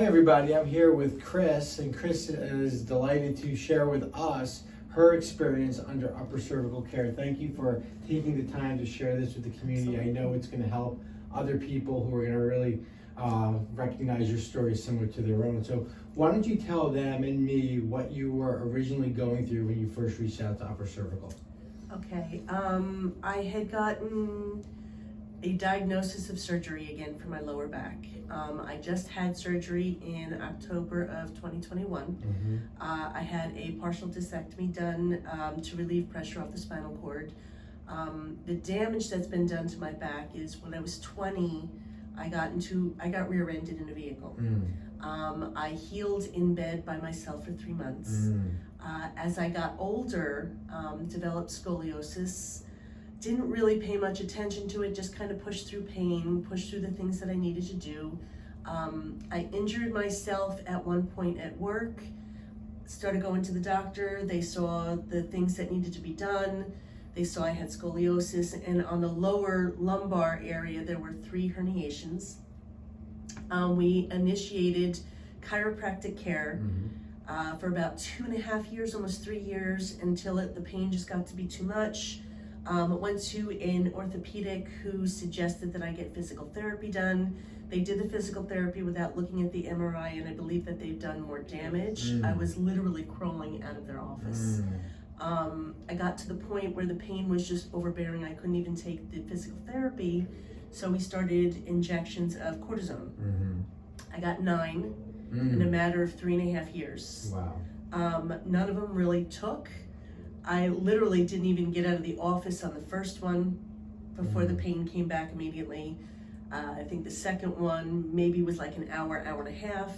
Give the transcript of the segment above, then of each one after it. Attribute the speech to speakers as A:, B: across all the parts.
A: Hey everybody, I'm here with Chris, and Chris is delighted to share with us her experience under upper cervical care. Thank you for taking the time to share this with the community. I know it's going to help other people who are going to really recognize your story similar to their own. So why don't you tell them and me what you were originally going through when you first reached out to upper cervical?
B: Okay, I had gotten a diagnosis of surgery again for my lower back. I just had surgery in October of 2021. I had a partial discectomy done to relieve pressure off the spinal cord. The damage that's been done to my back is when I was 20, I got rear-ended in a vehicle. I healed in bed by myself for 3 months. As I got older, developed scoliosis. Didn't really pay much attention to it, just kind of pushed through pain, pushed through the things that I needed to do. I injured myself at one point at work, started going to the doctor. They saw the things that needed to be done. They saw I had scoliosis, and on the lower lumbar area, there were 3 herniations. We initiated chiropractic care for about 2.5 years, almost 3 years, until the pain just got to be too much. Went to an orthopedic who suggested that I get physical therapy done. They did the physical therapy without looking at the MRI, and I believe that they've done more damage. I was literally crawling out of their office. I got to the point where the pain was just overbearing. I couldn't even take the physical therapy, so we started injections of cortisone. I got 9 in a matter of 3.5 years.
A: Wow.
B: None of them really took. I literally didn't even get out of the office on the first one before the pain came back immediately. I think the second one maybe was like an hour, hour and a half.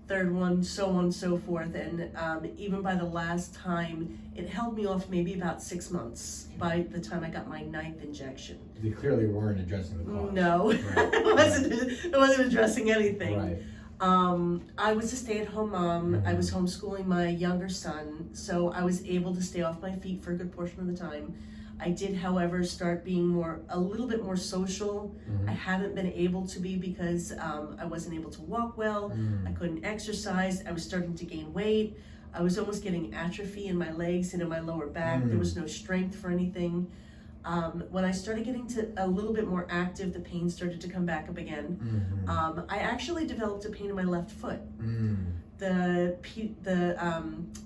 B: Third one, so on and so forth. And even by the last time, it held me off maybe about 6 months by the time I got my 9th injection.
A: They clearly weren't addressing the cause.
B: No,
A: Right.
B: it wasn't addressing anything.
A: Right.
B: I was a stay-at-home mom. I was homeschooling my younger son, so I was able to stay off my feet for a good portion of the time. I did, however, start being a little bit more social. I haven't been able to be because I wasn't able to walk well. I couldn't exercise. I was starting to gain weight. I was almost getting atrophy in my legs and in my lower back. There was no strength for anything. When I started getting to a little bit more active, the pain started to come back up again. I actually developed a pain in my left foot. The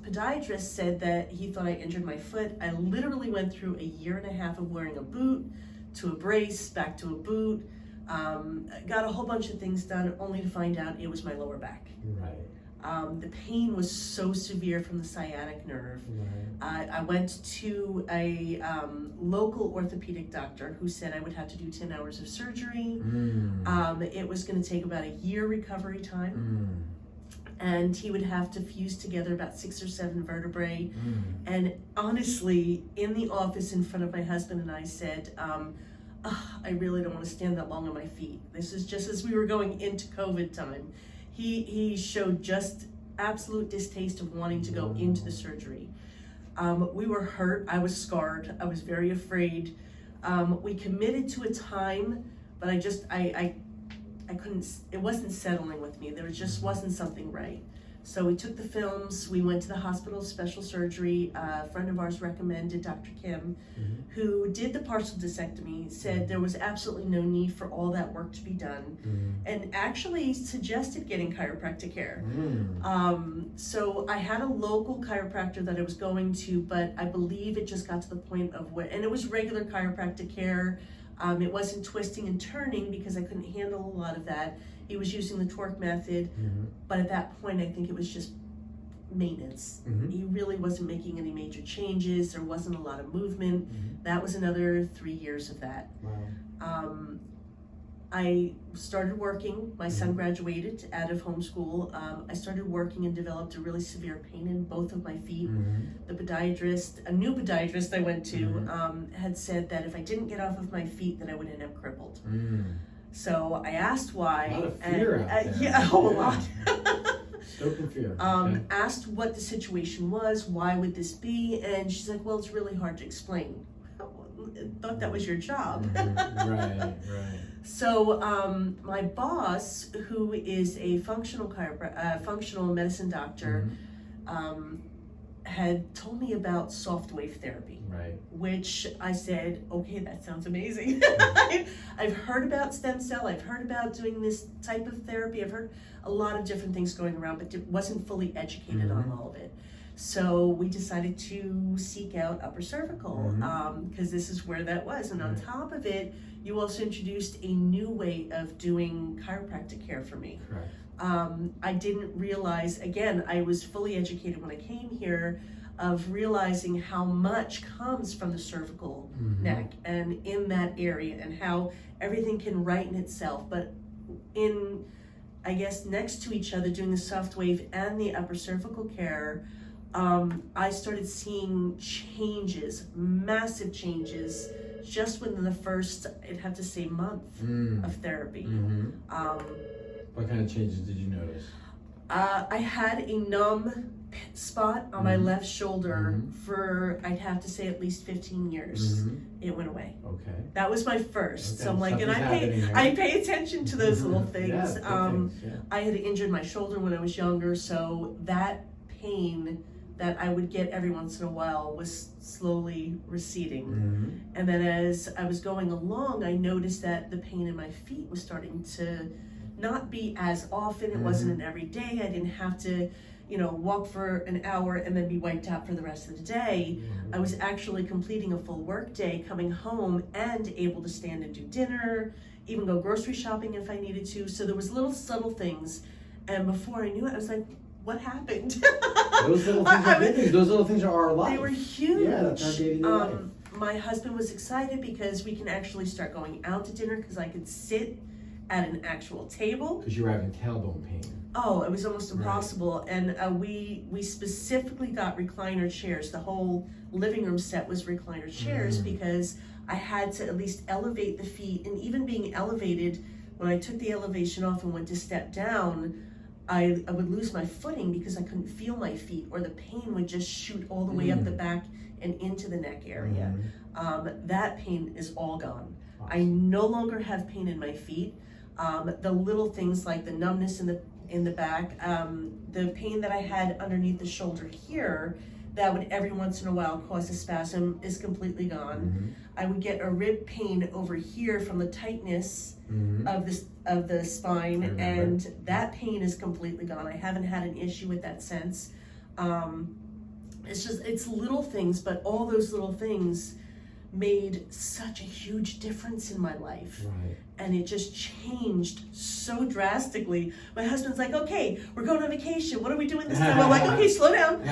B: podiatrist said that he thought I injured my foot. I literally went through 1.5 years of wearing a boot, to a brace, back to a boot, got a whole bunch of things done, only to find out it was my lower back.
A: Right.
B: The pain was so severe from the sciatic nerve. I went to a local orthopedic doctor who said I would have to do 10 hours of surgery. It was going to take about 1 year recovery time. And he would have to fuse together about 6 or 7 vertebrae. And honestly, in the office in front of my husband and I said, I really don't want to stand that long on my feet. This is just as we were going into COVID time. He showed just absolute distaste of wanting to go into the surgery. We were hurt. I was scarred. I was very afraid. We committed to a time, but I couldn't, it wasn't settling with me. There just wasn't something right. So we took the films, we went to the hospital, special surgery. A friend of ours recommended Dr. Kim, who did the partial discectomy, said there was absolutely no need for all that work to be done, and actually suggested getting chiropractic care. So I had a local chiropractor that I was going to, but I believe it just got to the point of where, and it was regular chiropractic care. It wasn't twisting and turning because I couldn't handle a lot of that. He was using the torque method, but at that point I think it was just maintenance. He really wasn't making any major changes. There wasn't a lot of movement. That was another 3 years of that.
A: Wow.
B: I started working. My son graduated out of homeschool. I started working and developed a really severe pain in both of my feet. The podiatrist, a new podiatrist I went to, had said that if I didn't get off of my feet, that I would end up crippled. So I asked why.
A: A lot of fear out there.
B: Yeah, a whole lot.
A: Stoking fear.
B: Asked what the situation was, why would this be, and she's like, well, it's really hard to explain. I thought that was your job.
A: Right.
B: So my boss, who is a functional medicine doctor, had told me about SoftWave Therapy.
A: Right.
B: Which I said, okay, that sounds amazing.
A: Mm-hmm.
B: I've heard about stem cell, I've heard about doing this type of therapy, I've heard a lot of different things going around, but wasn't fully educated on all of it. So we decided to seek out Upper Cervical, because this is where that was. And on top of it, you also introduced a new way of doing chiropractic care for me.
A: Correct.
B: I didn't realize, again, I was fully educated when I came here, of realizing how much comes from the cervical neck and in that area, and how everything can righten itself. But in, I guess, next to each other, doing the SoftWave and the Upper Cervical care, I started seeing changes, massive changes, just within the first, I'd have to say, month of therapy.
A: What kind of changes did you notice?
B: I had a numb spot on my left shoulder for, I'd have to say, at least 15 years. It went away. Okay. That was my first. Okay. So I'm like, and I pay attention to those little things. I had injured my shoulder when I was younger, so that pain that I would get every once in a while was slowly receding. And then as I was going along, I noticed that the pain in my feet was starting to not be as often. It wasn't an every day. I didn't have to, walk for an hour and then be wiped out for the rest of the day. I was actually completing a full work day, coming home and able to stand and do dinner, even go grocery shopping if I needed to. So there was little subtle things. And before I knew it, I was like, what happened?
A: Those little things are big things. Those little things are our life.
B: They were huge.
A: Yeah, that's our daily life.
B: My husband was excited because we can actually start going out to dinner, because I could sit at an actual table.
A: Because you were having tailbone pain.
B: Oh, it was almost impossible. Right. And we specifically got recliner chairs. The whole living room set was recliner chairs because I had to at least elevate the feet. And even being elevated, when I took the elevation off and went to step down, I would lose my footing because I couldn't feel my feet, or the pain would just shoot all the way up the back and into the neck area. That pain is all gone. Awesome. I no longer have pain in my feet. The little things like the numbness in the back, the pain that I had underneath the shoulder here, that would every once in a while cause a spasm, is completely gone. I would get a rib pain over here from the tightness of the spine, and that pain is completely gone. I haven't had an issue with that since. It's little things, but all those little things made such a huge difference in my life. Right. And it just changed so drastically. My husband's like, okay, we're going on vacation. What are we doing this time? I'm like, okay, slow down.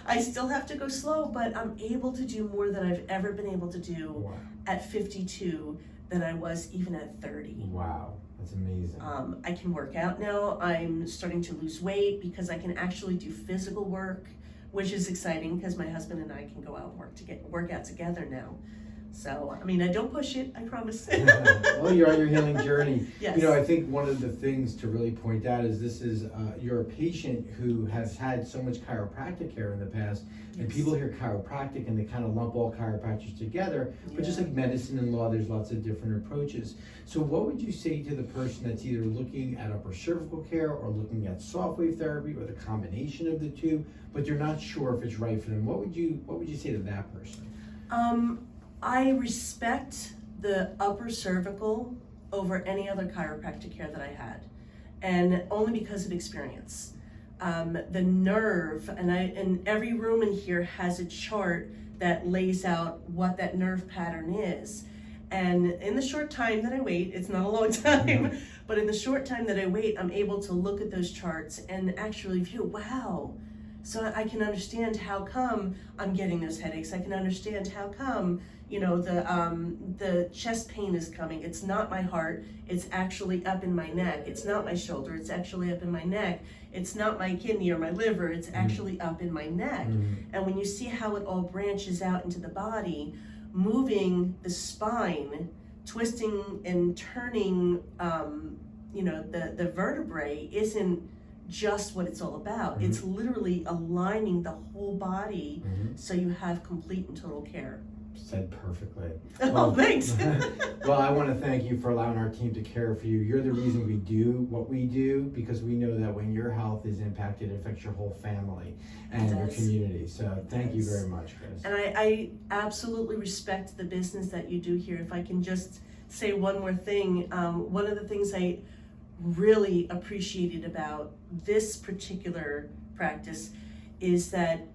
B: I still have to go slow, but I'm able to do more than I've ever been able to do at 52 than I was even at 30.
A: Wow, that's amazing.
B: I can work out now. I'm starting to lose weight because I can actually do physical work, which is exciting because my husband and I can go out and work out together now. So, I mean, I don't push it, I promise.
A: Well, you're on your healing journey.
B: Yes.
A: I think one of the things to really point out is this is, you're a patient who has had so much chiropractic care in the past, and people hear chiropractic and they kind of lump all chiropractors together, but just like medicine and law, there's lots of different approaches. So what would you say to the person that's either looking at upper cervical care or looking at SoftWave therapy or the combination of the two, but they're not sure if it's right for them? What would you say to that person?
B: I respect the upper cervical over any other chiropractic care that I had, and only because of experience. The nerve, and every room in here has a chart that lays out what that nerve pattern is. And in the short time that I wait, it's not a long time, but in the short time that I wait, I'm able to look at those charts and actually view, wow. So I can understand how come I'm getting those headaches. I can understand how come, the chest pain is coming. It's not my heart, it's actually up in my neck. It's not my shoulder, it's actually up in my neck. It's not my kidney or my liver, it's actually up in my neck. And when you see how it all branches out into the body, moving the spine, twisting and turning, the vertebrae isn't just what it's all about. It's literally aligning the whole body so you have complete and total care.
A: said perfectly.
B: Oh, thanks.
A: Well, I want to thank you for allowing our team to care for you. You're the reason we do what we do, because we know that when your health is impacted, it affects your whole family and your community. So thank you very much, Chris.
B: And I absolutely respect the business that you do here. If I can just say one more thing, one of the things I really appreciated about this particular practice is that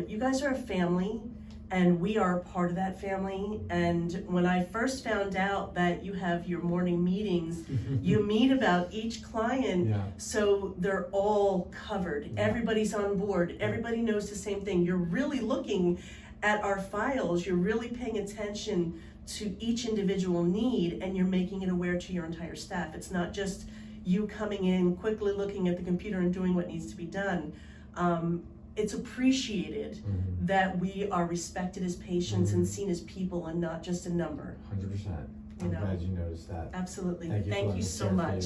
B: you guys are a family, and we are a part of that family. And when I first found out that you have your morning meetings, you meet about each client, so they're all covered. Everybody's on board. Everybody knows the same thing. You're really looking at our files. You're really paying attention to each individual need, and you're making it aware to your entire staff. It's not just you coming in, quickly looking at the computer and doing what needs to be done. It's appreciated that we are respected as patients and seen as people and not just a number.
A: 100%. I'm glad you noticed that.
B: Absolutely.
A: Thank you
B: so much.